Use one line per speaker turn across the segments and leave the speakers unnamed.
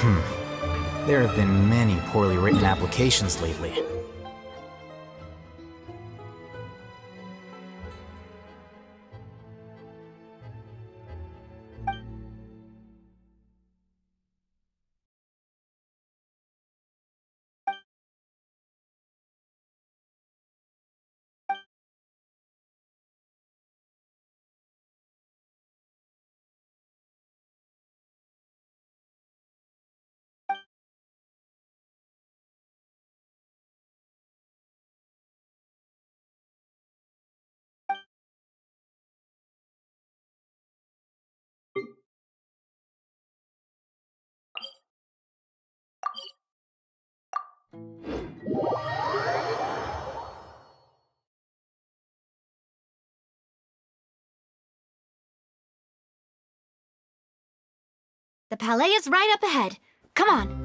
There have been many poorly written applications lately.
The palais is right up ahead. Come on.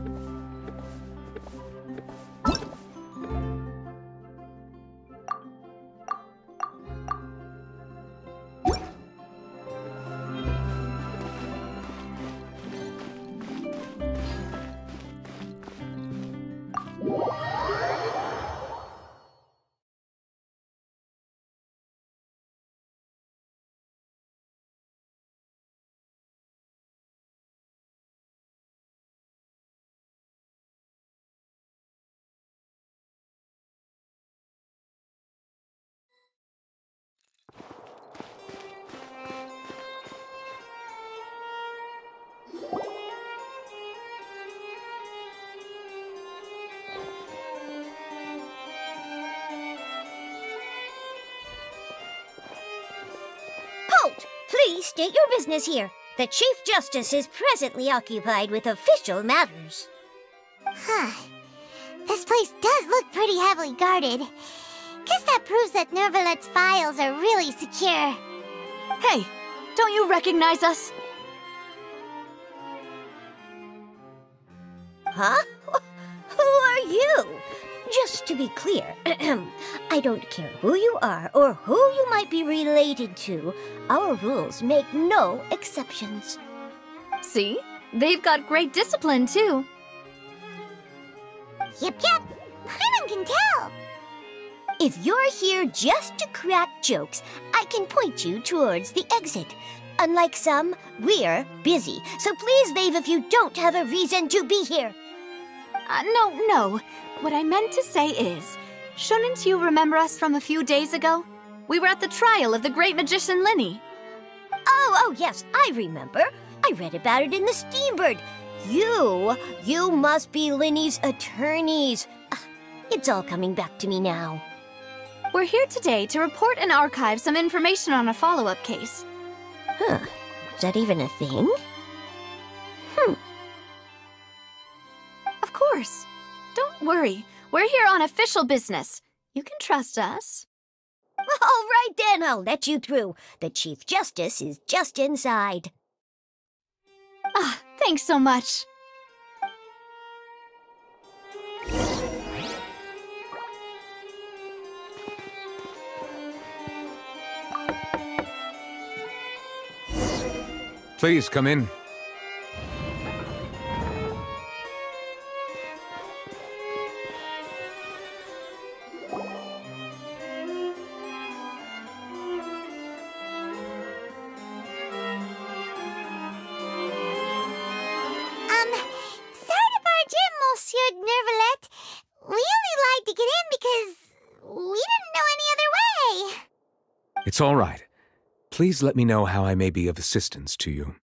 Please state your business here. The Chief Justice is presently occupied with official matters.
This place does look pretty heavily guarded. Guess that proves that Nervalet's files are really secure.
Hey, don't you recognize us?
Huh? Who are you? Just to be clear, I don't care who you are or who you might be related to. Our rules make no exceptions.
See? They've got great discipline, too.
Yep. Paimon can tell.
If you're here just to crack jokes, I can point you towards the exit. Unlike some, we're busy, so please leave if you don't have a reason to be here.
No. What I meant to say is, shouldn't you remember us from a few days ago? We were at the trial of the great magician Linny.
Oh, yes, I remember. I read about it in the Steambird. You must be Linny's attorneys. It's all coming back to me now.
We're here today to report and archive some information on a follow-up case.
Is that even a thing?
Of course. Don't worry. We're here on official business. You can trust us.
All right then, I'll let you through. The Chief Justice is just inside.
Thanks so much.
Please come in.
Sorry to barge in, Monsieur Nervalet. We only lied to get in because we didn't know any other way.
It's all right. Please let me know how I may be of assistance to you.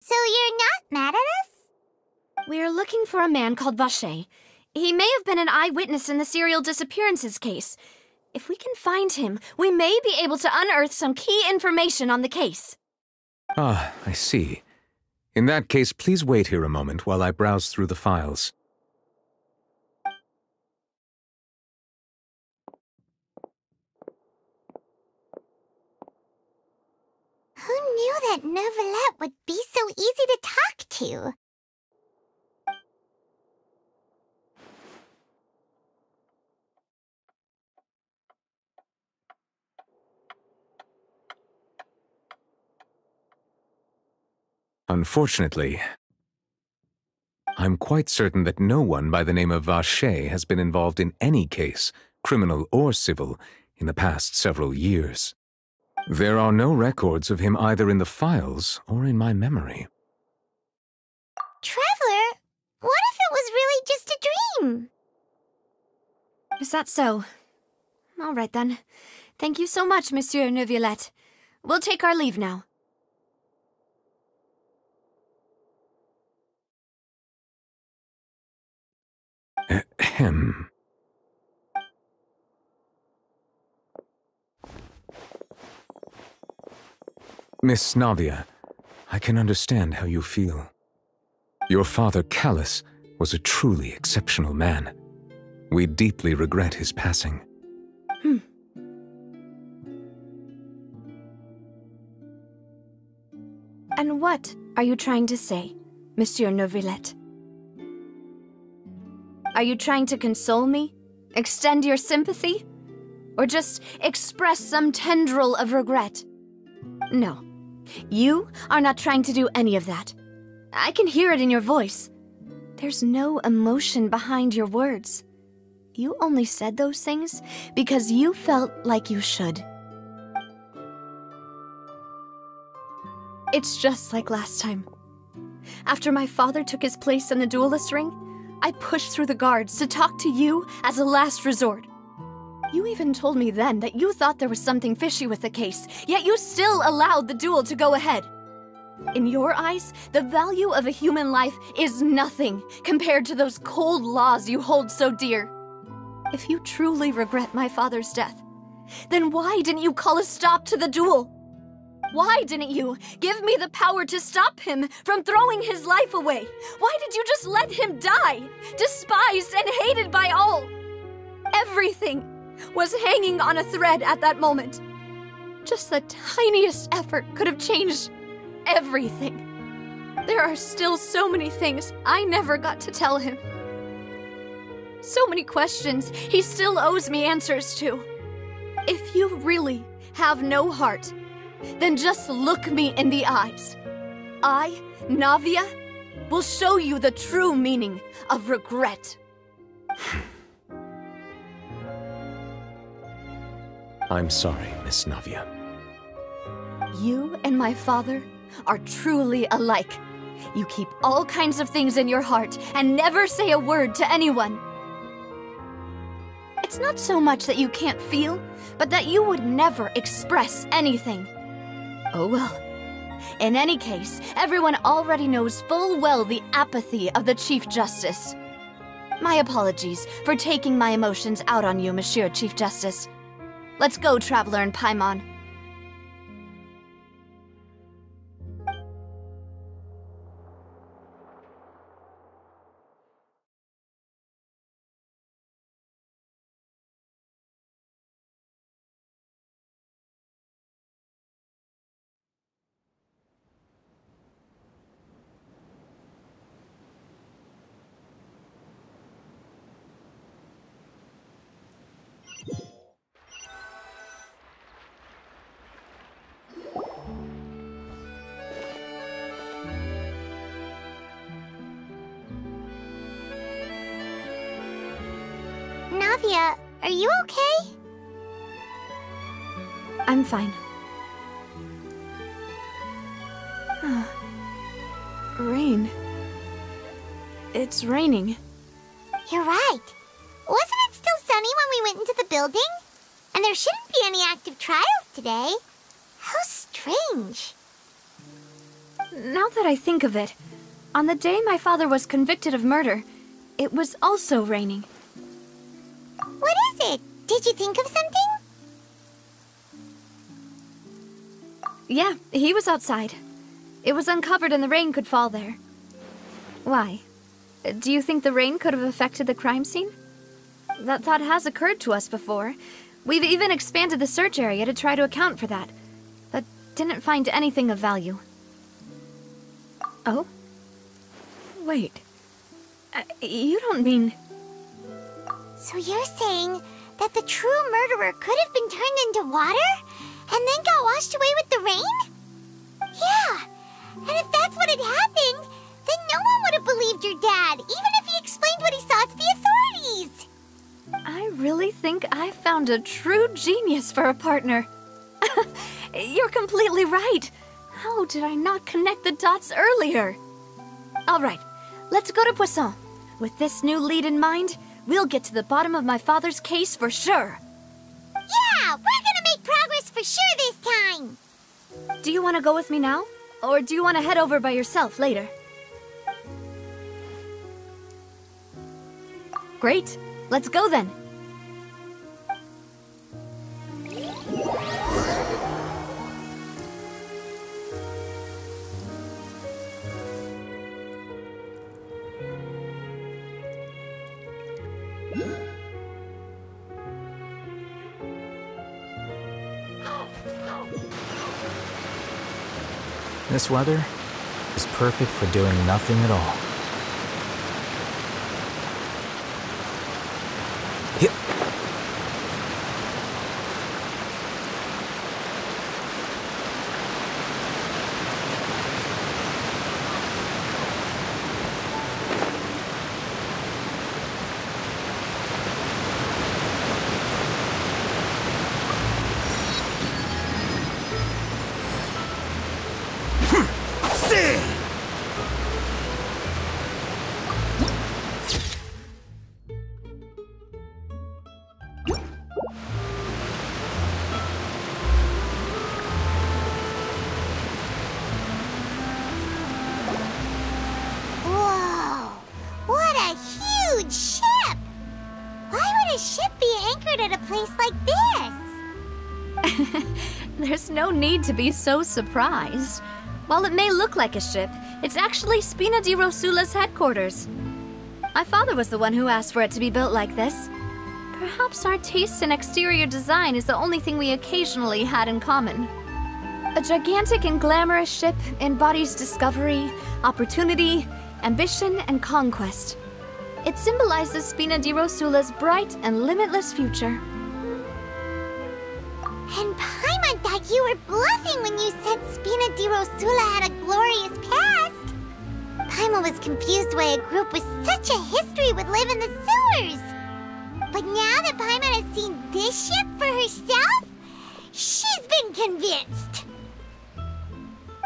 So you're not mad at us?
We're looking for a man called Vacher. He may have been an eyewitness in the serial disappearances case. If we can find him, we may be able to unearth some key information on the case.
Ah, I see. In that case, please wait here a moment while I browse through the files.
Who knew that Nervalet would be so easy to talk to?
Unfortunately, I'm quite certain that no one by the name of Vache has been involved in any case, criminal or civil, in the past several years. There are no records of him either in the files or in my memory.
Traveler, what if it was really just a dream?
Is that so? All right then. Thank you so much, Monsieur Neuvillette. We'll take our leave now.
Ahem. Miss Navia, I can understand how you feel. Your father, Callus, was a truly exceptional man. We deeply regret his passing.
And what are you trying to say, Monsieur Neuvillette? Are you trying to console me? Extend your sympathy? Or just express some tendril of regret? No. You are not trying to do any of that. I can hear it in your voice. There's no emotion behind your words. You only said those things because you felt like you should. It's just like last time. After my father took his place in the duelist ring, I pushed through the guards to talk to you as a last resort. You even told me then that you thought there was something fishy with the case, yet you still allowed the duel to go ahead. In your eyes, the value of a human life is nothing compared to those cold laws you hold so dear. If you truly regret my father's death, then why didn't you call a stop to the duel? Why didn't you give me the power to stop him from throwing his life away? Why did you just let him die, despised and hated by all? Everything was hanging on a thread at that moment. Just the tiniest effort could have changed everything. There are still so many things I never got to tell him. So many questions he still owes me answers to. If you really have no heart, then just look me in the eyes. I, Navia, will show you the true meaning of regret.
I'm sorry, Miss Navia.
You and my father are truly alike. You keep all kinds of things in your heart and never say a word to anyone. It's not so much that you can't feel, but that you would never express anything. Oh well. In any case, everyone already knows full well the apathy of the Chief Justice. My apologies for taking my emotions out on you, Monsieur Chief Justice. Let's go, Traveler and Paimon.
Navia, are you okay?
I'm fine. Rain. It's raining.
You're right. Wasn't it still sunny when we went into the building? And there shouldn't be any active trials today. How strange.
Now that I think of it, on the day my father was convicted of murder, it was also raining.
What is it? Did you think of something?
Yeah, he was outside. It was uncovered and the rain could fall there. Why? Do you think the rain could have affected the crime scene? That thought has occurred to us before. We've even expanded the search area to try to account for that, but didn't find anything of value. Oh? Wait. You don't mean...
So you're saying that the true murderer could have been turned into water and then got washed away with the rain? Yeah, and if that's what had happened, then no one would have believed your dad.
found a true genius for a partner. You're completely right. How did I not connect the dots earlier? All right, let's go to Poisson. With this new lead in mind, we'll get to the bottom of my father's case for sure.
Yeah, we're gonna make progress for sure this time.
Do you want to go with me now? Or do you want to head over by yourself later? Great, let's go then.
This weather is perfect for doing nothing at all. Yep.
Whoa, what a huge ship! Why would a ship be anchored at a place like this?
There's no need to be so surprised. While it may look like a ship, it's actually Spina di Rosula's headquarters. My father was the one who asked for it to be built like this. Perhaps our taste in exterior design is the only thing we occasionally had in common. A gigantic and glamorous ship embodies discovery, opportunity, ambition, and conquest. It symbolizes Spina di Rosula's bright and limitless future.
And Paimon thought you were bluffing when you said Spina di Rosula had a glorious past. Paimon was confused why a group with such a history would live in the sewers. But now that Paimon has seen this ship for herself, she's been convinced.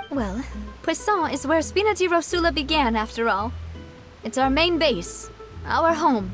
Well, Poisson is where Spina di Rosula began, after all. It's our main base, our home.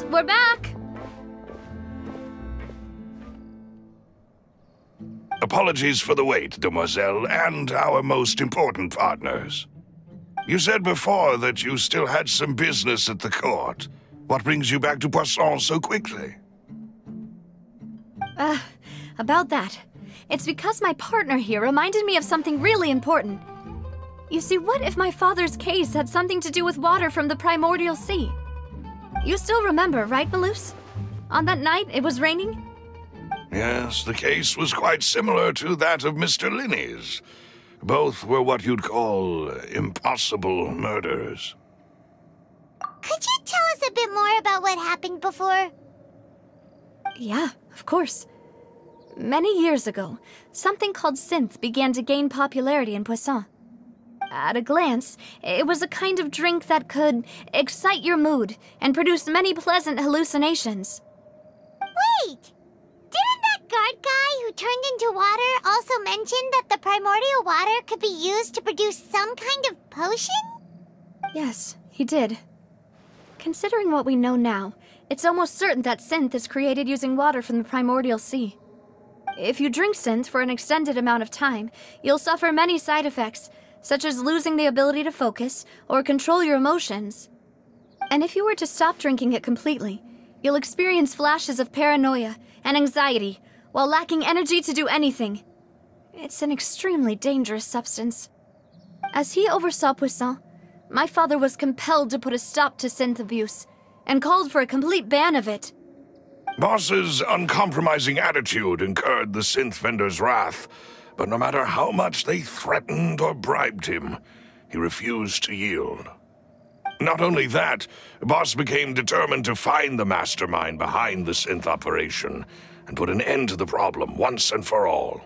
We're back!
Apologies for the wait, demoiselle, and our most important partners. You said before that you still had some business at the court. What brings you back to Poisson so quickly?
About that. It's because my partner here reminded me of something really important. You see, what if my father's case had something to do with water from the primordial sea? You still remember, right, Malus? On that night, it was raining?
Yes, the case was quite similar to that of Mr. Linney's. Both were what you'd call impossible murders.
Could you tell us a bit more about what happened before?
Yeah, of course. Many years ago, something called synth began to gain popularity in Poisson. At a glance, it was a kind of drink that could excite your mood and produce many pleasant hallucinations.
Wait! Didn't that guard guy who turned into water also mention that the primordial water could be used to produce some kind of potion?
Yes, he did. Considering what we know now, it's almost certain that synth is created using water from the primordial sea. If you drink synth for an extended amount of time, you'll suffer many side effects, such as losing the ability to focus or control your emotions. And if you were to stop drinking it completely, you'll experience flashes of paranoia and anxiety while lacking energy to do anything. It's an extremely dangerous substance. As he oversaw Poisson, my father was compelled to put a stop to synth abuse and called for a complete ban of it.
Boss's uncompromising attitude incurred the synth vendor's wrath, but no matter how much they threatened or bribed him, he refused to yield. Not only that, Boss became determined to find the mastermind behind the synth operation and put an end to the problem once and for all.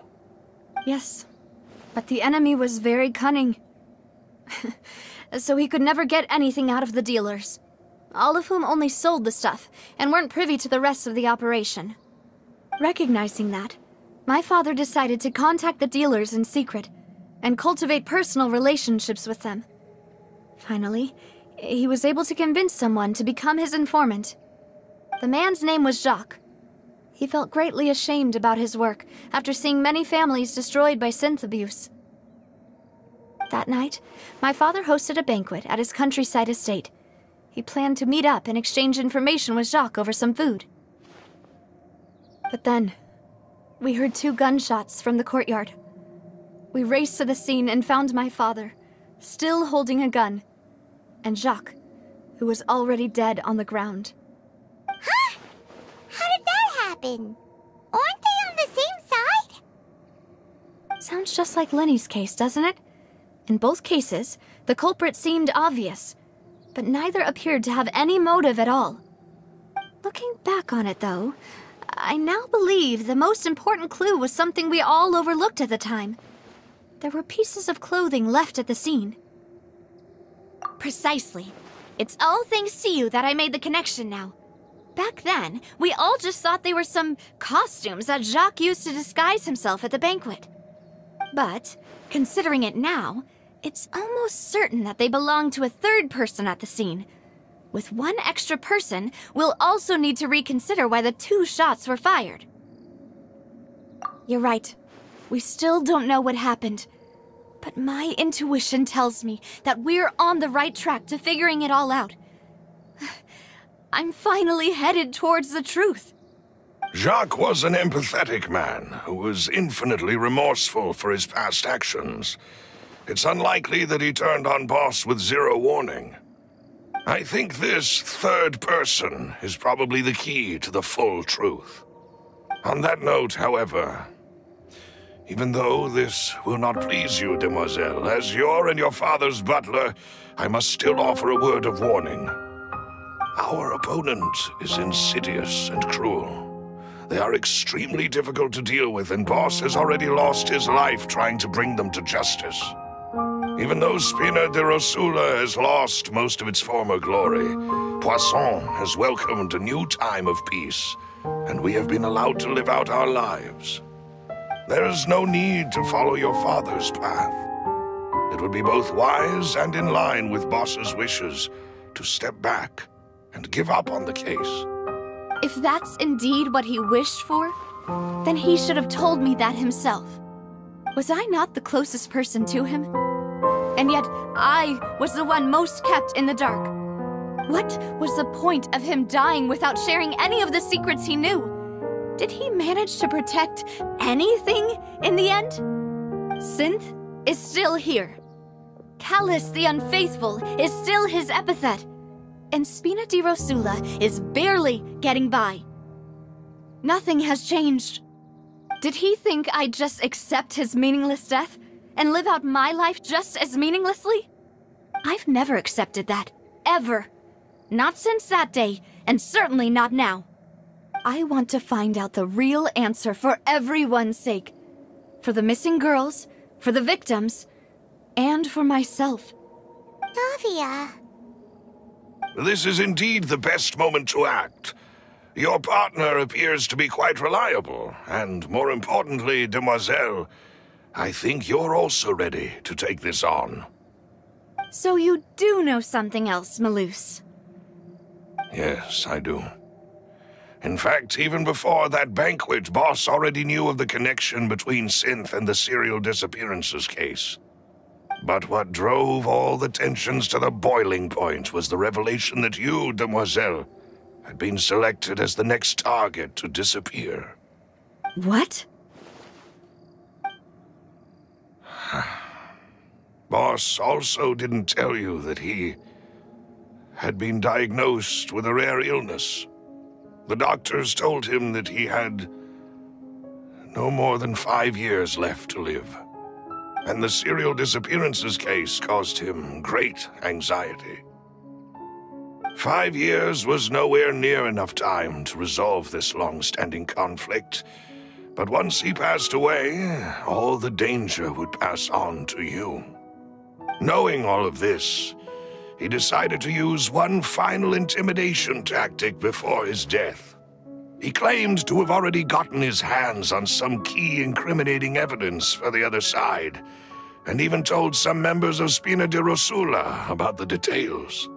Yes, but the enemy was very cunning. So he could never get anything out of the dealers, all of whom only sold the stuff and weren't privy to the rest of the operation. Recognizing that, my father decided to contact the dealers in secret and cultivate personal relationships with them. Finally, he was able to convince someone to become his informant. The man's name was Jacques. He felt greatly ashamed about his work after seeing many families destroyed by synth abuse. That night, my father hosted a banquet at his countryside estate. He planned to meet up and exchange information with Jacques over some food. But then, we heard 2 gunshots from the courtyard. We raced to the scene and found my father, still holding a gun, and Jacques, who was already dead on the ground.
Huh? How did that happen? Aren't they on the same side?
Sounds just like Lenny's case, doesn't it? In both cases, the culprit seemed obvious, but neither appeared to have any motive at all. Looking back on it, though, I now believe the most important clue was something we all overlooked at the time. There were pieces of clothing left at the scene.
Precisely. It's all thanks to you that I made the connection now. Back then, we all just thought they were some costumes that Jacques used to disguise himself at the banquet. But, considering it now, it's almost certain that they belong to a third person at the scene. With one extra person, we'll also need to reconsider why the 2 shots were fired.
You're right. We still don't know what happened. But my intuition tells me that we're on the right track to figuring it all out. I'm finally headed towards the truth.
Jacques was an empathetic man who was infinitely remorseful for his past actions. It's unlikely that he turned on Boss with 0 warning. I think this third person is probably the key to the full truth. On that note, however, even though this will not please you, demoiselle, as your and your father's butler, I must still offer a word of warning. Our opponent is insidious and cruel. They are extremely difficult to deal with, and Boss has already lost his life trying to bring them to justice. Even though Spina de Rosula has lost most of its former glory, Poisson has welcomed a new time of peace, and we have been allowed to live out our lives. There is no need to follow your father's path. It would be both wise and in line with Boss's wishes to step back and give up on the case.
If that's indeed what he wished for, then he should have told me that himself. Was I not the closest person to him? And yet, I was the one most kept in the dark. What was the point of him dying without sharing any of the secrets he knew? Did he manage to protect anything in the end? Synth is still here. Callous the Unfaithful is still his epithet. And Spina di Rosula is barely getting by. Nothing has changed. Did he think I'd just accept his meaningless death
and live out my life just as meaninglessly? I've never accepted that. Ever. Not since that day, and certainly not now. I want to find out the real answer for everyone's sake. For the missing girls, for the victims, and for myself.
Navia.
This is indeed the best moment to act. Your partner appears to be quite reliable, and more importantly, Demoiselle, I think you're also ready to take this on.
So you do know something else, Maloose?
Yes, I do. In fact, even before that banquet, Boss already knew of the connection between Synth and the serial disappearances case. But what drove all the tensions to the boiling point was the revelation that you, Demoiselle, had been selected as the next target to disappear.
What?
Boss also didn't tell you that he had been diagnosed with a rare illness. The doctors told him that he had no more than 5 years left to live. And the serial disappearances case caused him great anxiety. 5 years was nowhere near enough time to resolve this long-standing conflict. But once he passed away, all the danger would pass on to you. Knowing all of this, he decided to use one final intimidation tactic before his death. He claimed to have already gotten his hands on some key incriminating evidence for the other side, and even told some members of Spina di Rosula about the details.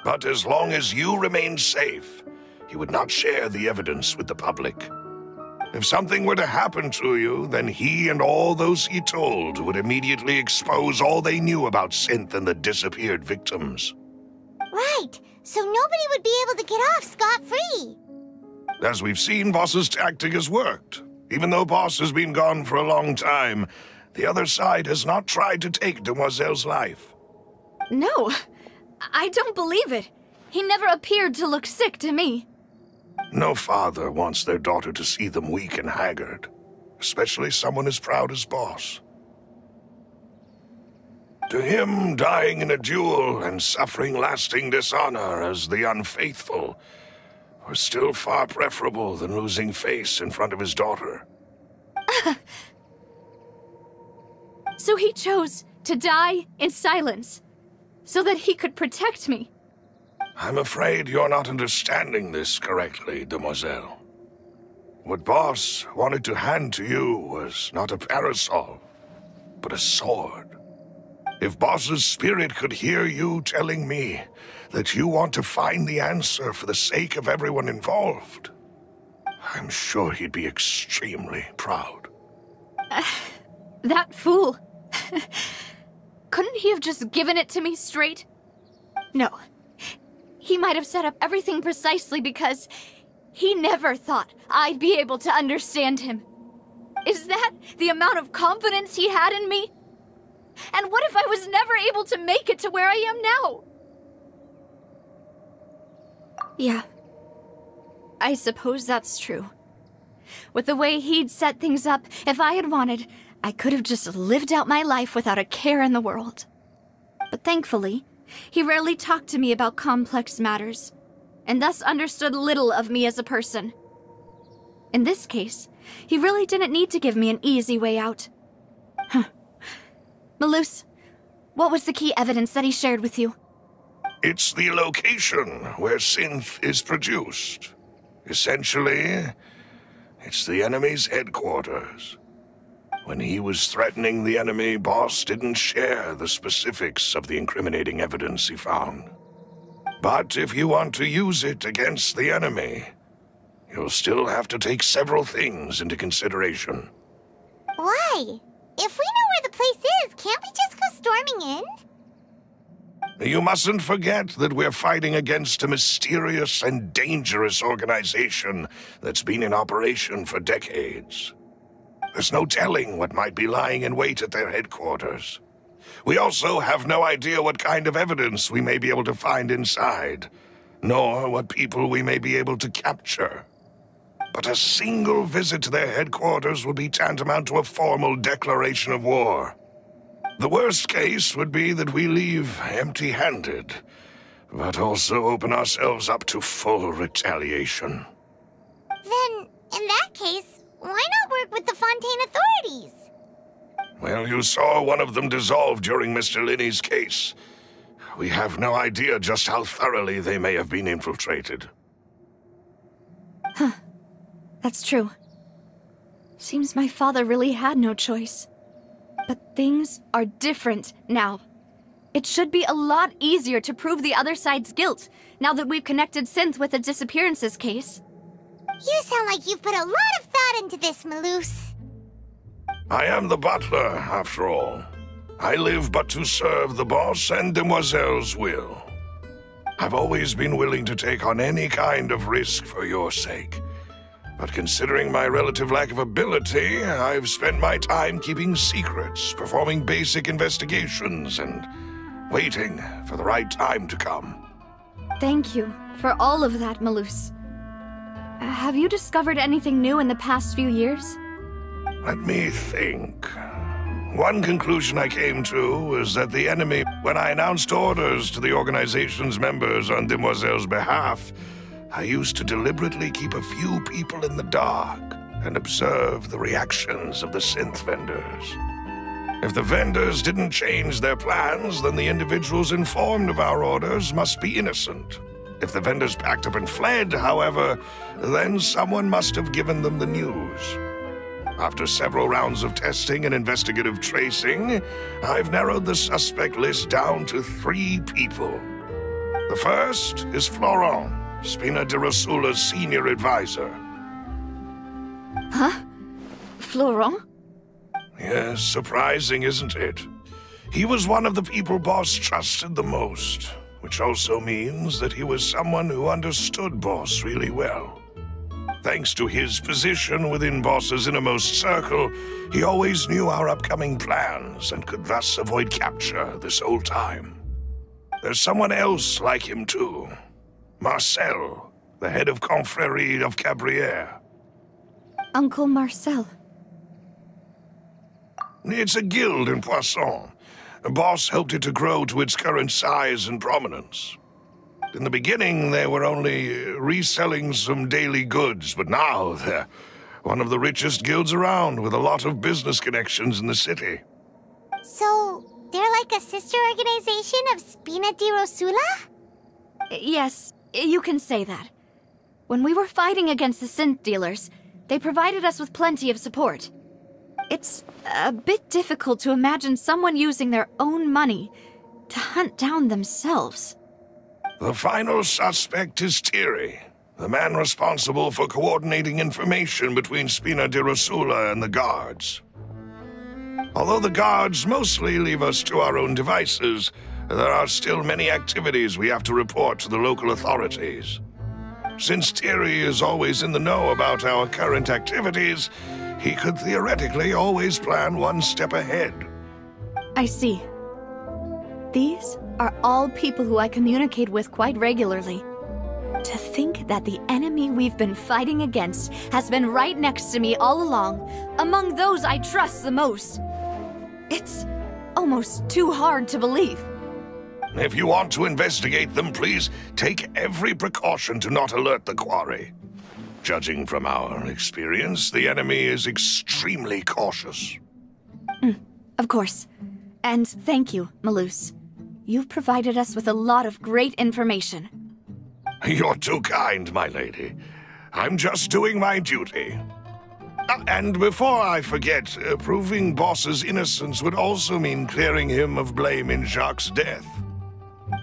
But as long as you remained safe, he would not share the evidence with the public. If something were to happen to you, then he and all those he told would immediately expose all they knew about Synth and the disappeared victims.
Right, so nobody would be able to get off scot-free.
As we've seen, Boss's tactic has worked. Even though Boss has been gone for a long time, the other side has not tried to take Demoiselle's life.
No, I don't believe it. He never appeared to look sick to me.
No father wants their daughter to see them weak and haggard, especially someone as proud as Boss. To him, dying in a duel and suffering lasting dishonor as the unfaithful were still far preferable than losing face in front of his daughter.
So he chose to die in silence, so that he could protect me.
I'm afraid you're not understanding this correctly, Demoiselle. What Boss wanted to hand to you was not a parasol, but a sword. If Boss's spirit could hear you telling me that you want to find the answer for the sake of everyone involved, I'm sure he'd be extremely proud.
That fool. Couldn't he have just given it to me straight? No. He might have set up everything precisely because he never thought I'd be able to understand him. Is that the amount of confidence he had in me? And what if I was never able to make it to where I am now? Yeah. I suppose that's true. With the way he'd set things up, if I had wanted, I could have just lived out my life without a care in the world. But thankfully, he rarely talked to me about complex matters, and thus understood little of me as a person. In this case, he really didn't need to give me an easy way out. Maloose, what was the key evidence that he shared with you?
It's the location where Synth is produced. Essentially, it's the enemy's headquarters. When he was threatening the enemy, Boss didn't share the specifics of the incriminating evidence he found. But if you want to use it against the enemy, you'll still have to take several things into consideration.
Why? If we know where the place is, can't we just go storming in?
You mustn't forget that we're fighting against a mysterious and dangerous organization that's been in operation for decades. There's no telling what might be lying in wait at their headquarters. We also have no idea what kind of evidence we may be able to find inside, nor what people we may be able to capture. But a single visit to their headquarters would be tantamount to a formal declaration of war. The worst case would be that we leave empty-handed, but also open ourselves up to full retaliation.
Then, in that case, why not work with the Fontaine authorities?
Well, you saw one of them dissolve during Mr. Linney's case. We have no idea just how thoroughly they may have been infiltrated.
Huh. That's true. Seems my father really had no choice. But things are different now. It should be a lot easier to prove the other side's guilt, now that we've connected Synth with the disappearances case.
You sound like you've put a lot of thought into this, Maloose.
I am the butler, after all. I live but to serve the boss and Demoiselle's will. I've always been willing to take on any kind of risk for your sake. But considering my relative lack of ability, I've spent my time keeping secrets, performing basic investigations, and waiting for the right time to come.
Thank you for all of that, Maloose. Have you discovered anything new in the past few years?
Let me think. One conclusion I came to was that the enemy, when I announced orders to the organization's members on Demoiselle's behalf, I used to deliberately keep a few people in the dark and observe the reactions of the synth vendors. If the vendors didn't change their plans, then the individuals informed of our orders must be innocent. If the vendors packed up and fled, however, then someone must have given them the news. After several rounds of testing and investigative tracing, I've narrowed the suspect list down to 3 people. The first is Florent, Spina di Rosula's senior advisor.
Huh? Florent?
Yes, surprising, isn't it? He was one of the people Boss trusted the most, which also means that he was someone who understood Boss really well. Thanks to his position within Boss's innermost circle, he always knew our upcoming plans and could thus avoid capture this whole time. There's someone else like him too. Marcel, the head of Confrérie of Cabrières.
Uncle Marcel.
It's a guild in Poisson. Boss helped it to grow to its current size and prominence. In the beginning, they were only reselling some daily goods, but now they're one of the richest guilds around with a lot of business connections in the city.
So, they're like a sister organization of Spina di Rosula?
Yes, you can say that. When we were fighting against the synth dealers, they provided us with plenty of support. It's a bit difficult to imagine someone using their own money to hunt down themselves.
The final suspect is Thierry, the man responsible for coordinating information between Spina di Rosula and the guards. Although the guards mostly leave us to our own devices, there are still many activities we have to report to the local authorities. Since Thierry is always in the know about our current activities, he could theoretically always plan one step ahead.
I see. These are all people who I communicate with quite regularly. To think that the enemy we've been fighting against has been right next to me all along, among those I trust the most. It's almost too hard to believe.
If you want to investigate them, please take every precaution to not alert the quarry. Judging from our experience, the enemy is extremely cautious.
Of course. And thank you, Maloose. You've provided us with a lot of great information.
You're too kind, my lady. I'm just doing my duty. And before I forget, proving Boss's innocence would also mean clearing him of blame in Jacques' death.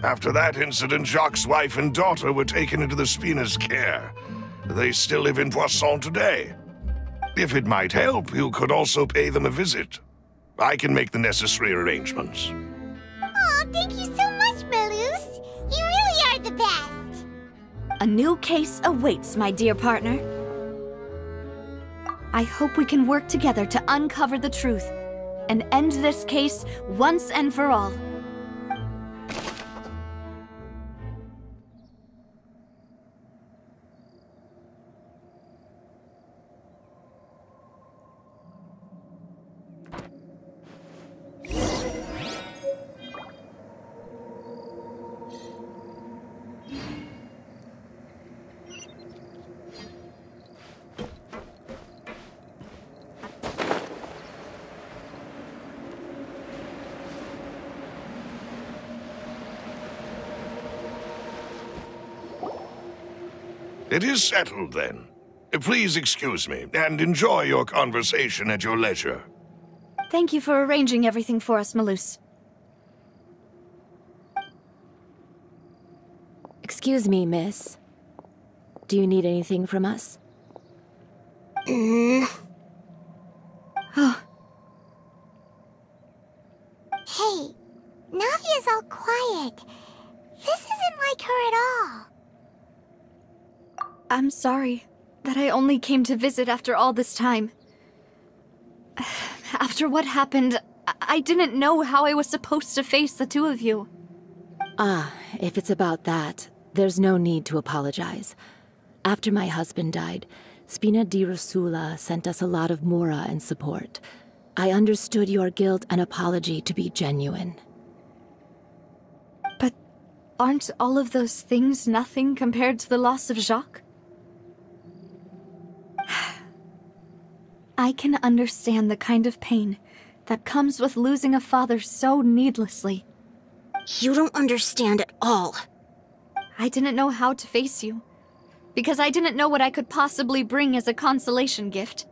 After that incident, Jacques' wife and daughter were taken into the Spina's care. They still live in Poisson today. If it might help, you could also pay them a visit. I can make the necessary arrangements.
Oh, thank you so much, Maloose. You really are the best.
A new case awaits, my dear partner. I hope we can work together to uncover the truth and end this case once and for all.
It is settled, then. Please excuse me, and enjoy your conversation at your leisure.
Thank you for arranging everything for us, Malus.
Excuse me, miss. Do you need anything from us?
Hey, Navia's all quiet. This isn't like her at all.
I'm sorry that I only came to visit after all this time. After what happened, I didn't know how I was supposed to face the two of you.
If it's about that, there's no need to apologize. After my husband died, Spina di Rosula sent us a lot of mora and support. I understood your guilt and apology to be genuine.
But aren't all of those things nothing compared to the loss of Jacques? I can understand the kind of pain that comes with losing a father so needlessly.
You don't understand at all.
I didn't know how to face you, because I didn't know what I could possibly bring as a consolation gift.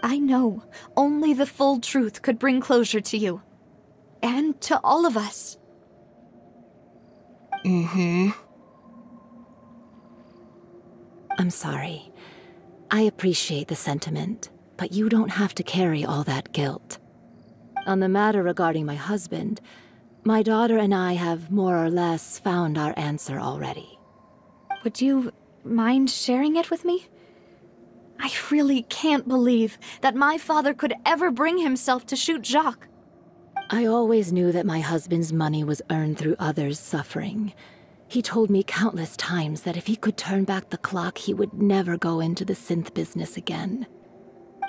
I know only the full truth could bring closure to you, and to all of us.
I'm sorry. I appreciate the sentiment, but you don't have to carry all that guilt. On the matter regarding my husband, my daughter and I have more or less found our answer already.
Would you mind sharing it with me? I really can't believe that my father could ever bring himself to shoot Jacques.
I always knew that my husband's money was earned through others' suffering. He told me countless times that if he could turn back the clock, he would never go into the synth business again.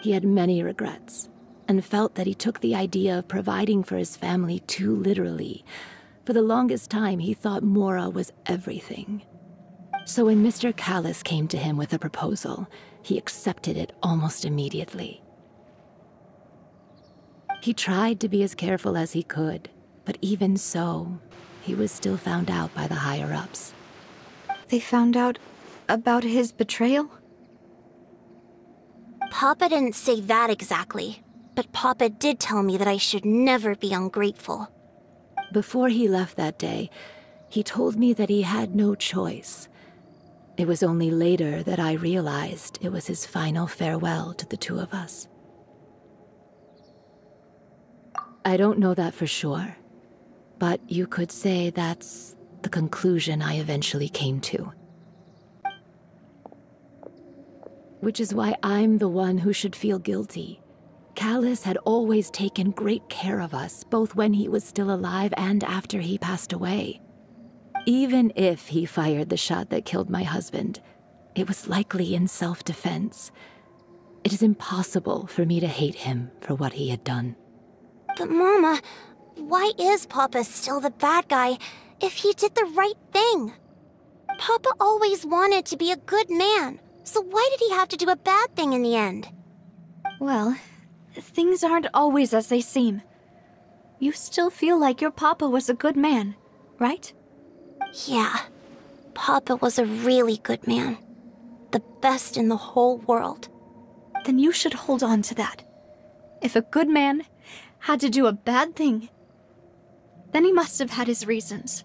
He had many regrets, and felt that he took the idea of providing for his family too literally. For the longest time, he thought Mora was everything. So when Mr. Callis came to him with a proposal, he accepted it almost immediately. He tried to be as careful as he could, but even so, he was still found out by the higher-ups.
They found out about his betrayal?
Papa didn't say that exactly, but Papa did tell me that I should never be ungrateful.
Before he left that day, he told me that he had no choice. It was only later that I realized it was his final farewell to the two of us. I don't know that for sure, but you could say that's the conclusion I eventually came to. Which is why I'm the one who should feel guilty. Callis had always taken great care of us, both when he was still alive and after he passed away. Even if he fired the shot that killed my husband, it was likely in self-defense. It is impossible for me to hate him for what he had done.
But Mama, why is Papa still the bad guy if he did the right thing? Papa always wanted to be a good man, so why did he have to do a bad thing in the end?
Well, things aren't always as they seem. You still feel like your papa was a good man, right?
Yeah, Papa was a really good man. The best in the whole world.
Then you should hold on to that. If a good man had to do a bad thing, then he must have had his reasons.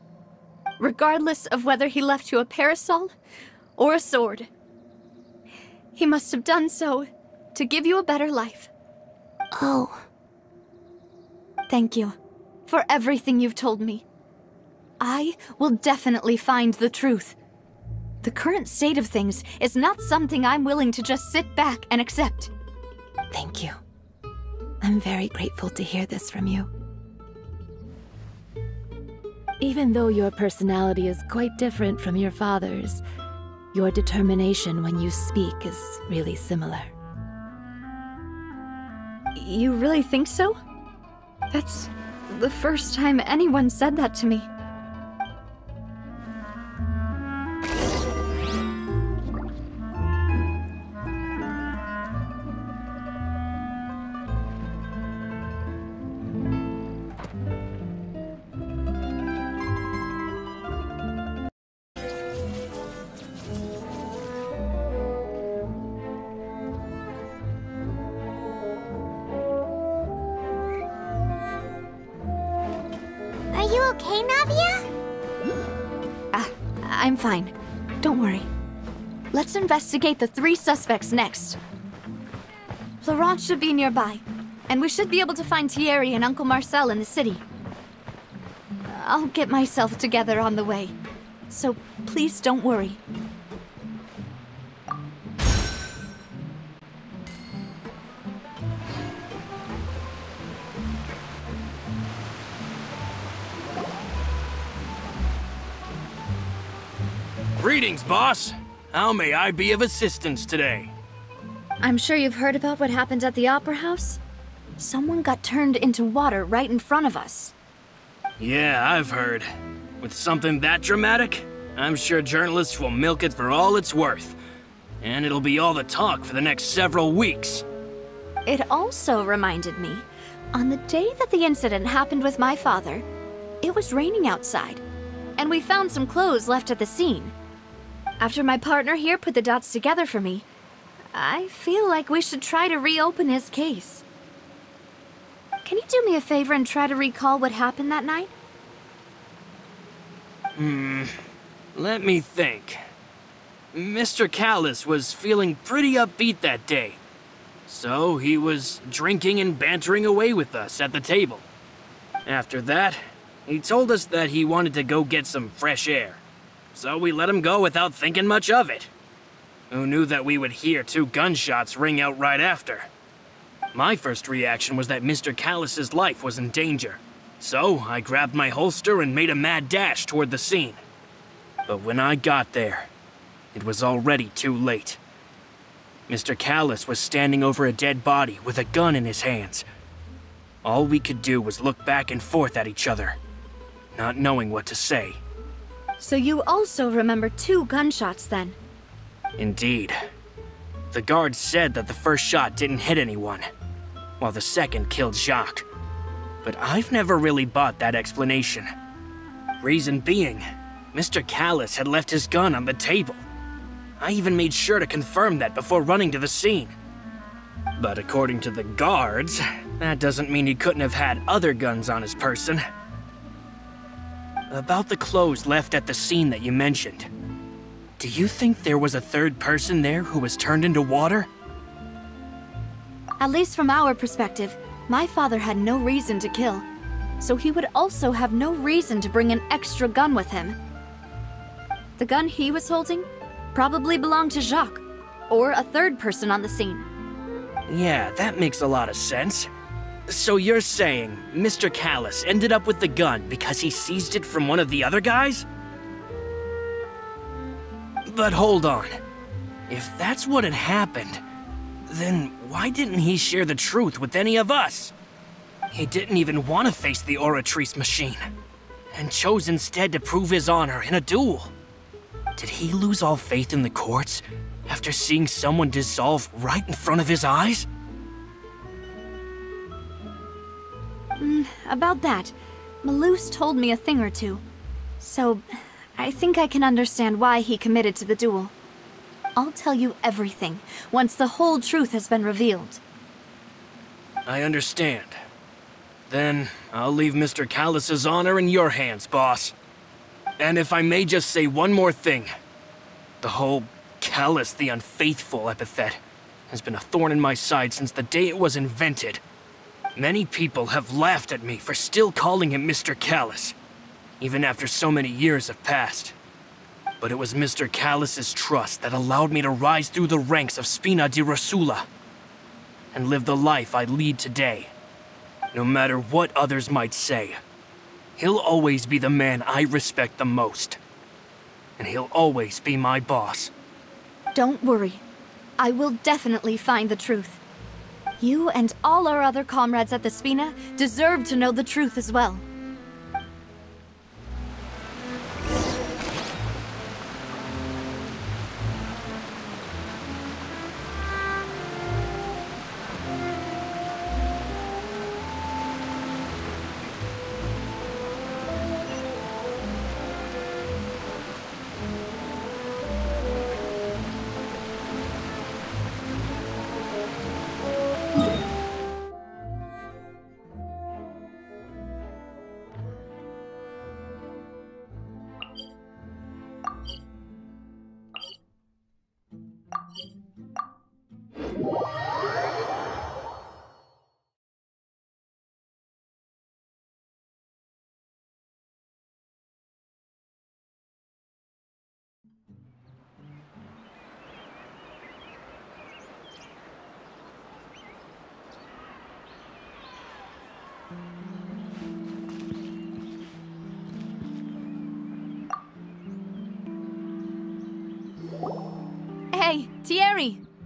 Regardless of whether he left you a parasol or a sword. He must have done so to give you a better life.
Oh.
Thank you for everything you've told me. I will definitely find the truth. The current state of things is not something I'm willing to just sit back and accept.
Thank you. I'm very grateful to hear this from you. Even though your personality is quite different from your father's, your determination when you speak is really similar.
You really think so? That's the first time anyone said that to me.
you okay, Navia?
I'm fine. Don't worry. Let's investigate the 3 suspects next. Florent should be nearby, and we should be able to find Thierry and Uncle Marcel in the city. I'll get myself together on the way, so please don't worry.
Greetings, boss. How may I be of assistance today?
I'm sure you've heard about what happened at the Opera House. Someone got turned into water right in front of us.
Yeah, I've heard. With something that dramatic, I'm sure journalists will milk it for all it's worth. And it'll be all the talk for the next several weeks.
It also reminded me, on the day that the incident happened with my father, it was raining outside, and we found some clothes left at the scene. After my partner here put the dots together for me, I feel like we should try to reopen his case. Can you do me a favor and try to recall what happened that night?
Let me think. Mr. Callis was feeling pretty upbeat that day. So he was drinking and bantering away with us at the table. After that, he told us that he wanted to go get some fresh air. So we let him go without thinking much of it. Who knew that we would hear 2 gunshots ring out right after? My first reaction was that Mr. Callis's life was in danger. So I grabbed my holster and made a mad dash toward the scene. But when I got there, it was already too late. Mr. Callis was standing over a dead body with a gun in his hands. All we could do was look back and forth at each other, not knowing what to say.
So you also remember 2 gunshots then?
Indeed. The guards said that the first shot didn't hit anyone, while the second killed Jacques. But I've never really bought that explanation. Reason being, Mr. Callis had left his gun on the table. I even made sure to confirm that before running to the scene. But according to the guards, that doesn't mean he couldn't have had other guns on his person. About the clothes left at the scene that you mentioned, do you think there was a 3rd person there who was turned into water?
At least from our perspective, my father had no reason to kill, so he would also have no reason to bring an extra gun with him. The gun he was holding probably belonged to Jacques, or a 3rd person on the scene.
Yeah, that makes a lot of sense. So you're saying Mr. Callis ended up with the gun because he seized it from one of the other guys? But hold on. If that's what had happened, then why didn't he share the truth with any of us? He didn't even want to face the Oratrice machine, and chose instead to prove his honor in a duel. Did he lose all faith in the courts after seeing someone dissolve right in front of his eyes?
About that, Malouse told me a thing or two, so I think I can understand why he committed to the duel. I'll tell you everything once the whole truth has been revealed.
I understand. Then I'll leave Mr. Callis's honor in your hands, boss. And if I may just say one more thing, the whole Callis the Unfaithful epithet has been a thorn in my side since the day it was invented. Many people have laughed at me for still calling him Mr. Callis, even after so many years have passed. But it was Mr. Callis's trust that allowed me to rise through the ranks of Spina di Rosula and live the life I lead today. No matter what others might say, he'll always be the man I respect the most. And he'll always be my boss.
Don't worry. I will definitely find the truth. You and all our other comrades at the Spina deserve to know the truth as well.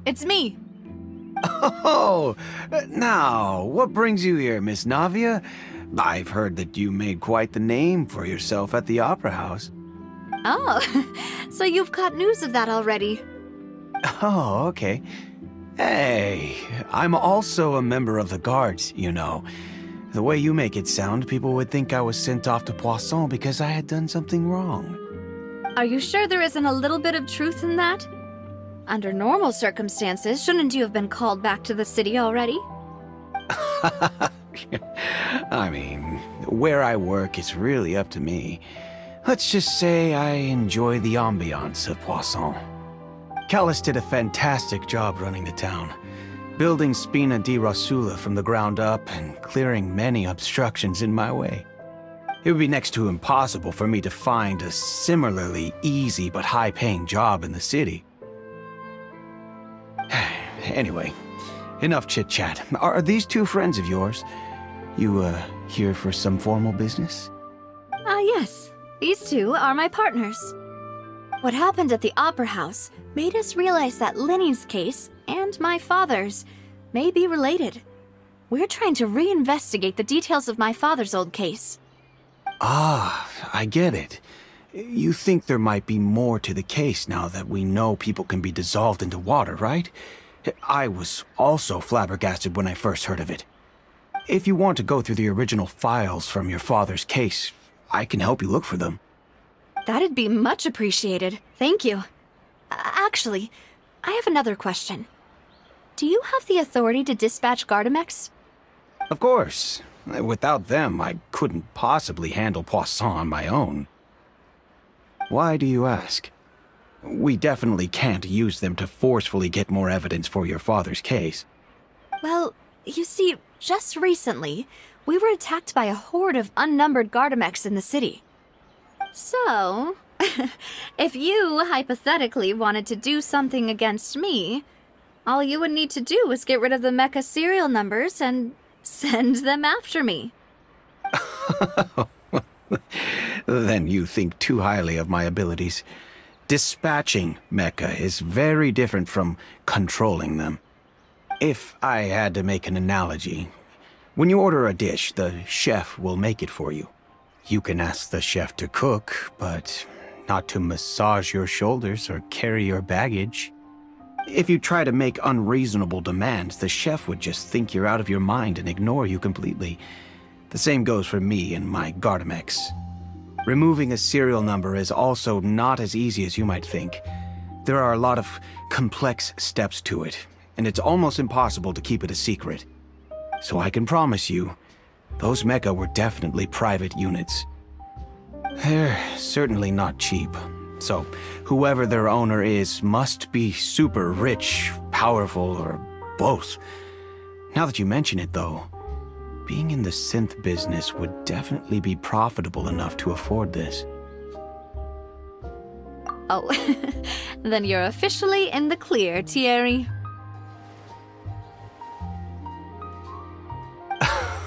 It's me.
Oh, now, what brings you here, Miss Navia? I've heard that you made quite the name for yourself at the Opera House.
Oh, so you've caught news of that already.
Oh, okay. Hey, I'm also a member of the Guards, you know. The way you make it sound, people would think I was sent off to Poisson because I had done something wrong.
Are you sure there isn't a little bit of truth in that? Under normal circumstances, shouldn't you have been called back to the city already?
I mean, where I work is really up to me. Let's just say I enjoy the ambiance of Poisson. Callis did a fantastic job running the town, building Spina di Rosula from the ground up and clearing many obstructions in my way. It would be next to impossible for me to find a similarly easy but high-paying job in the city. Anyway, enough chit-chat. Are these two friends of yours? You, here for some formal business?
Yes. These two are my partners. What happened at the Opera House made us realize that Lenny's case and my father's may be related. We're trying to reinvestigate the details of my father's old case.
Ah, I get it. You think there might be more to the case now that we know people can be dissolved into water, right? I was also flabbergasted when I first heard of it. If you want to go through the original files from your father's case, I can help you look for them.
That'd be much appreciated. Thank you. Actually, I have another question. Do you have the authority to dispatch Gardamex?
Of course. Without them, I couldn't possibly handle Poisson on my own. Why do you ask? We definitely can't use them to forcefully get more evidence for your father's case.
Well, you see, just recently, we were attacked by a horde of unnumbered Gardamex in the city. So, if you hypothetically wanted to do something against me, all you would need to do is get rid of the mecha serial numbers and send them after me.
Then you think too highly of my abilities. Dispatching mecha is very different from controlling them. If I had to make an analogy, when you order a dish, the chef will make it for you. You can ask the chef to cook, but not to massage your shoulders or carry your baggage. If you try to make unreasonable demands, the chef would just think you're out of your mind and ignore you completely. The same goes for me and my Gardamex. Removing a serial number is also not as easy as you might think. There are a lot of complex steps to it, and it's almost impossible to keep it a secret. So I can promise you, those mecha were definitely private units. They're certainly not cheap. So, whoever their owner is must be super rich, powerful, or both. Now that you mention it, though, being in the synth business would definitely be profitable enough to afford this.
Oh, then you're officially in the clear, Thierry.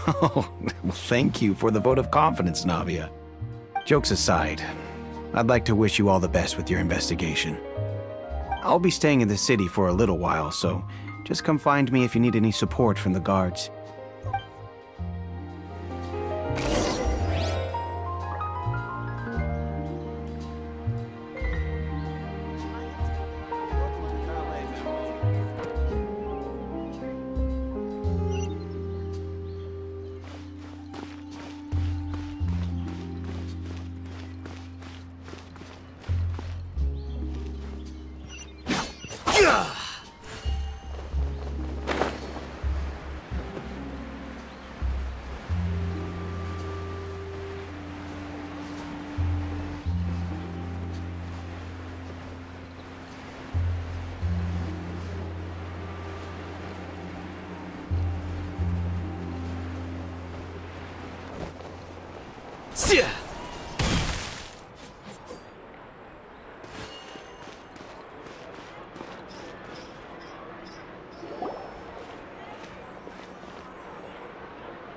Oh, well, thank you for the vote of confidence, Navia. Jokes aside, I'd like to wish you all the best with your investigation. I'll be staying in the city for a little while, so just come find me if you need any support from the guards.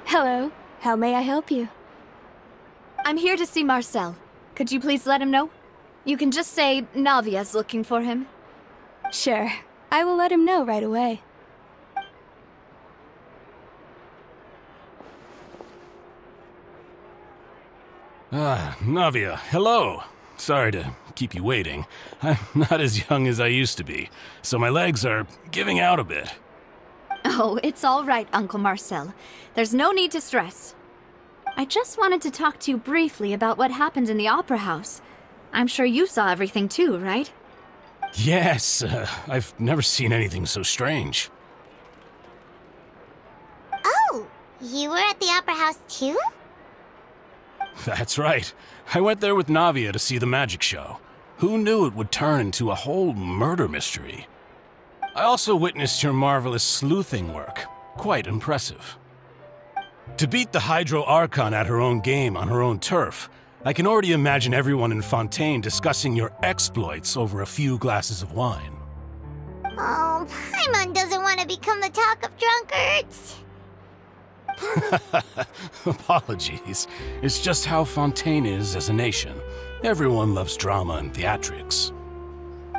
Hello. How may I help you?
I'm here to see Marcel. Could you please let him know? You can just say Navia's looking for him.
Sure. I will let him know right away.
Navia, hello. Sorry to keep you waiting. I'm not as young as I used to be, so my legs are giving out a bit.
Oh, it's all right, Uncle Marcel. There's no need to stress. I just wanted to talk to you briefly about what happened in the Opera House. I'm sure you saw everything too, right?
Yes, I've never seen anything so strange.
Oh, you were at the Opera House too?
That's right. I went there with Navia to see the magic show. Who knew it would turn into a whole murder mystery? I also witnessed your marvelous sleuthing work. Quite impressive. To beat the Hydro Archon at her own game on her own turf, I can already imagine everyone in Fontaine discussing your exploits over a few glasses of wine.
Oh, Paimon doesn't want to become the talk of drunkards.
Apologies. It's just how Fontaine is as a nation. Everyone loves drama and theatrics.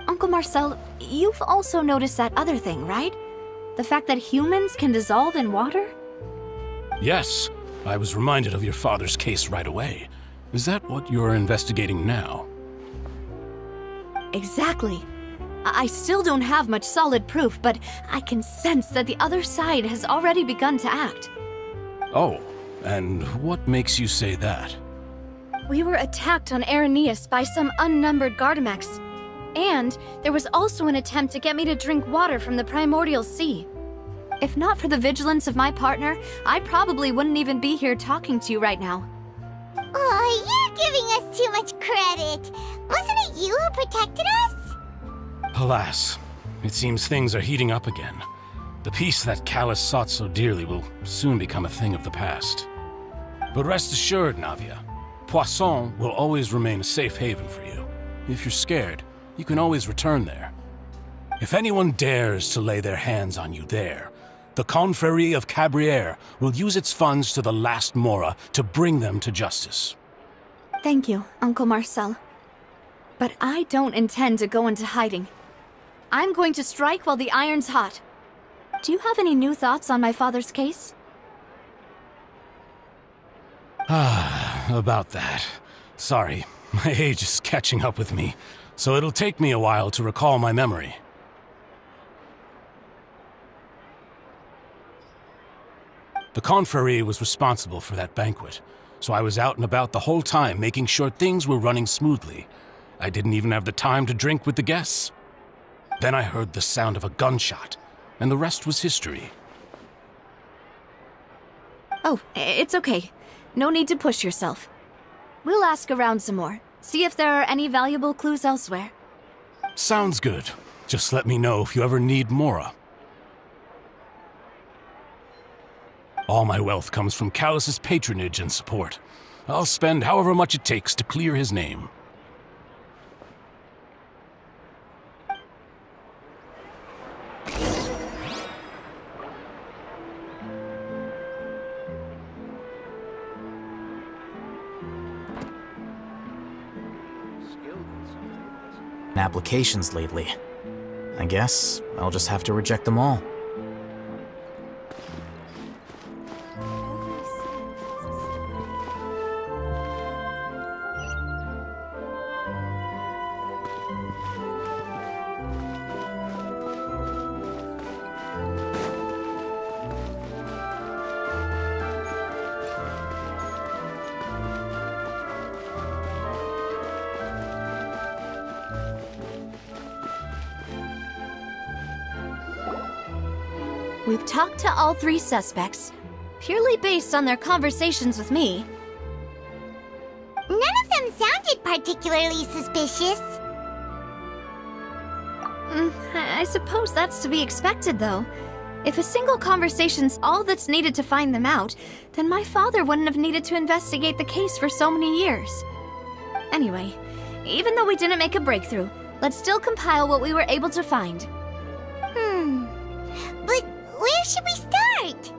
Uncle Marcel, you've also noticed that other thing, right? The fact that humans can dissolve in water?
Yes, I was reminded of your father's case right away. Is that what you're investigating now?
Exactly. I still don't have much solid proof, but I can sense that the other side has already begun to act.
Oh, and what makes you say that?
We were attacked on Araneus by some unnumbered Gardamex. And there was also an attempt to get me to drink water from the primordial sea.
If not for the vigilance of my partner, I probably wouldn't even be here talking to you right now.
Oh, you're giving us too much credit. Wasn't it you who protected us?
Alas, it seems things are heating up again. The peace that Callus sought so dearly will soon become a thing of the past. But rest assured, Navia, Poisson will always remain a safe haven for you. If you're scared, you can always return there. If anyone dares to lay their hands on you there, the Confrérie of Cabrières will use its funds to the last Mora to bring them to justice.
Thank you, Uncle Marcel. But I don't intend to go into hiding. I'm going to strike while the iron's hot. Do you have any new thoughts on my father's case?
About that. Sorry, my age is catching up with me, so it'll take me a while to recall my memory. The Confrérie was responsible for that banquet, so I was out and about the whole time making sure things were running smoothly. I didn't even have the time to drink with the guests. Then I heard the sound of a gunshot, and the rest was history.
Oh, it's okay. No need to push yourself. We'll ask around some more, see if there are any valuable clues elsewhere.
Sounds good. Just let me know if you ever need Mora. All my wealth comes from Callus's patronage and support. I'll spend however much it takes to clear his name.
Applications lately. I guess I'll just have to reject them all.
We've talked to all three suspects, purely based on their conversations with me.
None of them sounded particularly suspicious.
I suppose that's to be expected, though. If a single conversation's all that's needed to find them out, then my father wouldn't have needed to investigate the case for so many years. Anyway, even though we didn't make a breakthrough, let's still compile what we were able to find.
But where should we start?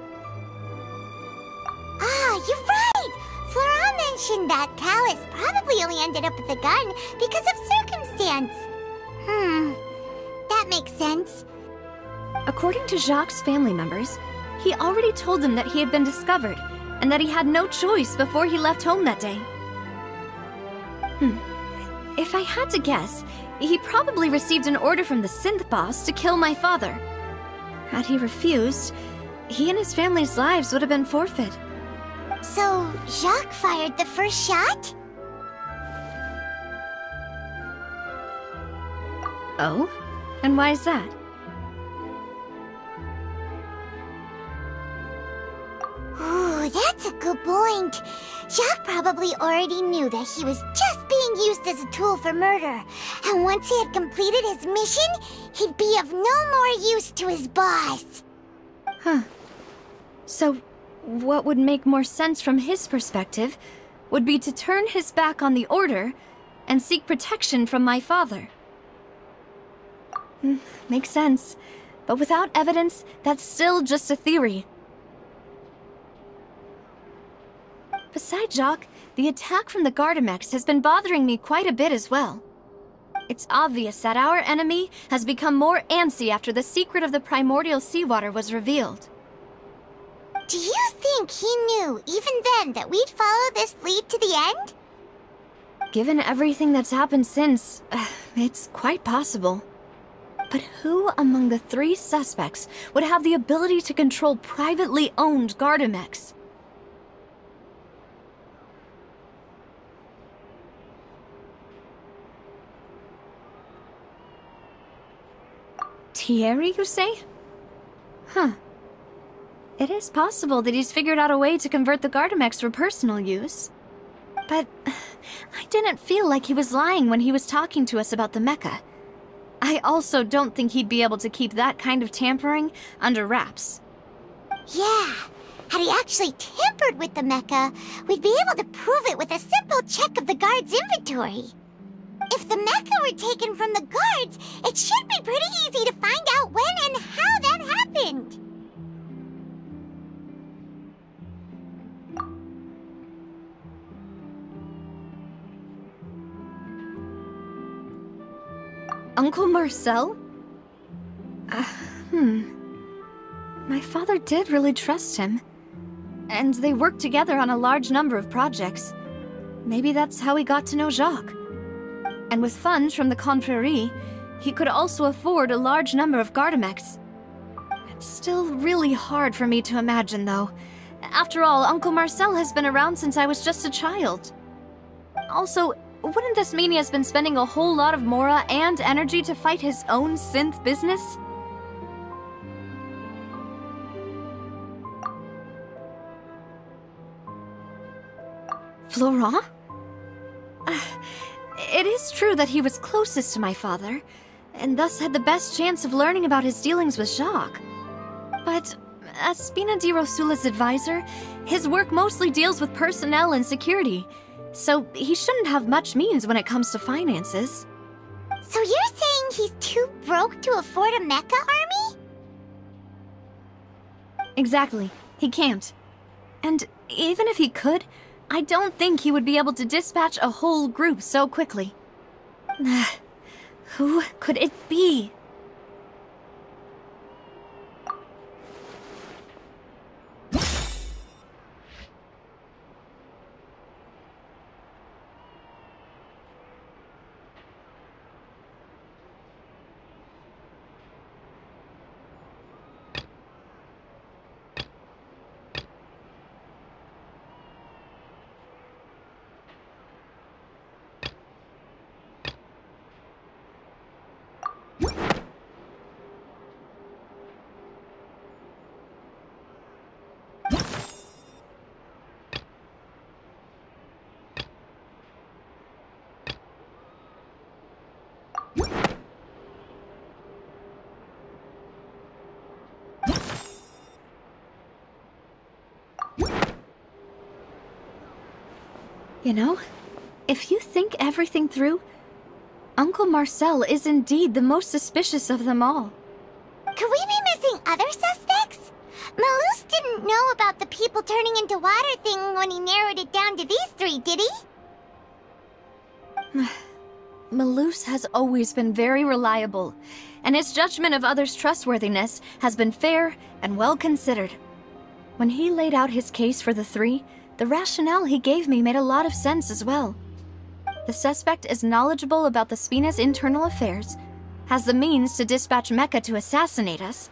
Ah, you're right! Flora mentioned that Callus probably only ended up with the gun because of circumstance. That makes sense.
According to Jacques' family members, he already told them that he had been discovered, and that he had no choice before he left home that day. If I had to guess, he probably received an order from the synth boss to kill my father. Had he refused, he and his family's lives would have been forfeit.
So, Jacques fired the first shot?
Oh? And why is that?
Ooh, that's a good point. Jacques probably already knew that he was just being used as a tool for murder. And once he had completed his mission, he'd be of no more use to his boss.
Huh. So, what would make more sense from his perspective would be to turn his back on the Order and seek protection from my father. Makes sense. But without evidence, that's still just a theory. Besides Jacques, the attack from the Gardamex has been bothering me quite a bit as well. It's obvious that our enemy has become more antsy after the secret of the primordial seawater was revealed.
Do you think he knew, even then, that we'd follow this lead to the end?
Given everything that's happened since, it's quite possible. But who among the 3 suspects would have the ability to control privately owned Gardamex? Thierry, you say? Huh. It is possible that he's figured out a way to convert the Gardamex for personal use. But I didn't feel like he was lying when he was talking to us about the mecha. I also don't think he'd be able to keep that kind of tampering under wraps.
Yeah, had he actually tampered with the mecha, we'd be able to prove it with a simple check of the guard's inventory. If the mecha were taken from the guards, it should be pretty easy to find out when and how that happened.
Uncle Marcel? My father did really trust him. And they worked together on a large number of projects. Maybe that's how he got to know Jacques. And with funds from the Confrérie, he could also afford a large number of Gardamex. It's still really hard for me to imagine, though. After all, Uncle Marcel has been around since I was just a child. Also, wouldn't this mean he has been spending a whole lot of mora and energy to fight his own synth business? Florent? It is true that he was closest to my father, and thus had the best chance of learning about his dealings with Jacques. But as Spina di Rosula's advisor, his work mostly deals with personnel and security, so he shouldn't have much means when it comes to finances.
So you're saying he's too broke to afford a mecha army?
Exactly. He can't. And even if he could, I don't think he would be able to dispatch a whole group so quickly. Who could it be? You know, if you think everything through, Uncle Marcel is indeed the most suspicious of them all.
Could we be missing other suspects? Malus didn't know about the people turning into water thing when he narrowed it down to these 3, did he?
Malus has always been very reliable, and his judgment of others' trustworthiness has been fair and well considered. When he laid out his case for the three, the rationale he gave me made a lot of sense as well. The suspect is knowledgeable about the Spina's internal affairs, has the means to dispatch Mecha to assassinate us,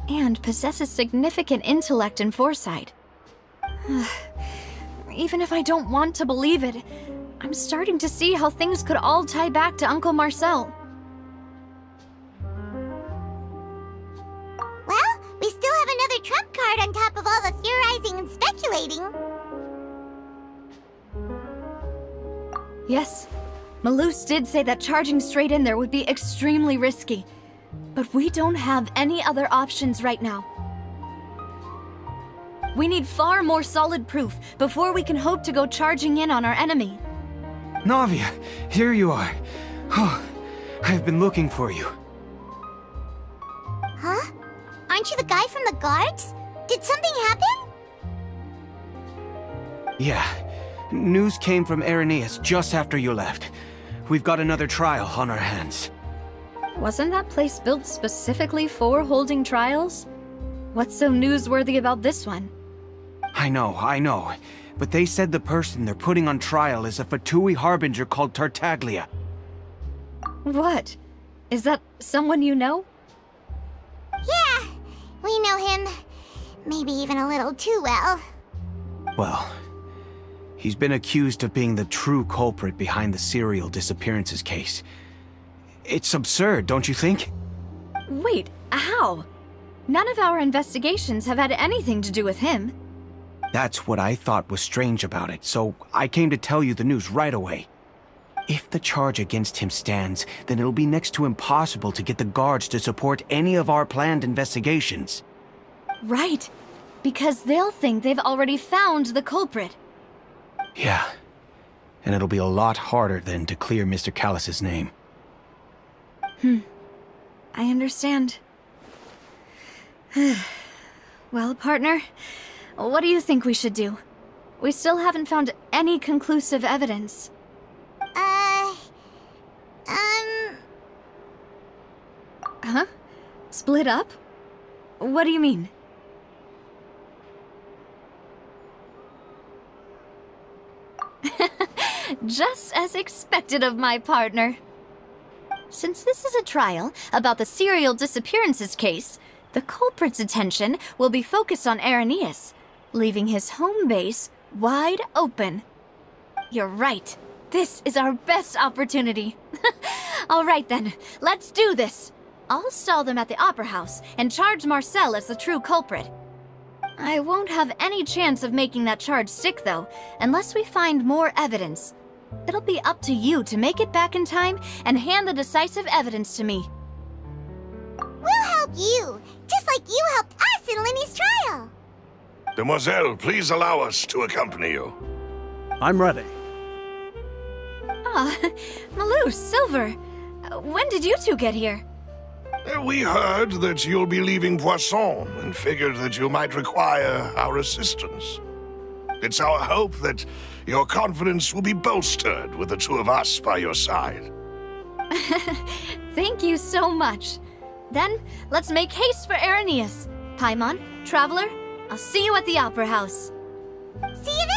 and possesses significant intellect and foresight. Even if I don't want to believe it, I'm starting to see how things could all tie back to Uncle Marcel.
Well, we still have another trump card on top of all the theorizing and speculating.
Yes, Malus did say that charging straight in there would be extremely risky, but we don't have any other options right now. We need far more solid proof before we can hope to go charging in on our enemy.
Navia, here you are. Oh, I've been looking for you.
Huh? Aren't you the guy from the guards? Did something happen?
Yeah. News came from Irenaeus just after you left. We've got another trial on our hands.
Wasn't that place built specifically for holding trials? What's so newsworthy about this one?
I know. But they said the person they're putting on trial is a Fatui harbinger called Tartaglia.
What? Is that someone you know?
Yeah, we know him. Maybe even a little too well.
Well, he's been accused of being the true culprit behind the serial disappearances case. It's absurd, don't you think?
Wait, how? None of our investigations have had anything to do with him.
That's what I thought was strange about it, so I came to tell you the news right away. If the charge against him stands, then it'll be next to impossible to get the guards to support any of our planned investigations.
Right, because they'll think they've already found the culprit.
Yeah, and it'll be a lot harder then to clear Mr. Callus's name.
I understand. Well, partner, what do you think we should do? We still haven't found any conclusive evidence. Huh? Split up? What do you mean? Just as expected of my partner. Since this is a trial about the serial disappearances case, the culprit's attention will be focused on Irenaeus, leaving his home base wide open. You're right. This is our best opportunity. All right then, let's do this. I'll stall them at the Opera House and charge Marcel as the true culprit. I won't have any chance of making that charge stick, though, unless we find more evidence. It'll be up to you to make it back in time and hand the decisive evidence to me.
We'll help you, just like you helped us in Linny's trial.
Demoiselle, please allow us to accompany you.
I'm ready.
Ah, Malus, Silver, when did you two get here?
We heard that you'll be leaving Poisson and figured that you might require our assistance. It's our hope that your confidence will be bolstered with the two of us by your side.
Thank you so much. Then, let's make haste for Irenaeus. Paimon, Traveler, I'll see you at the Opera House.
See you then!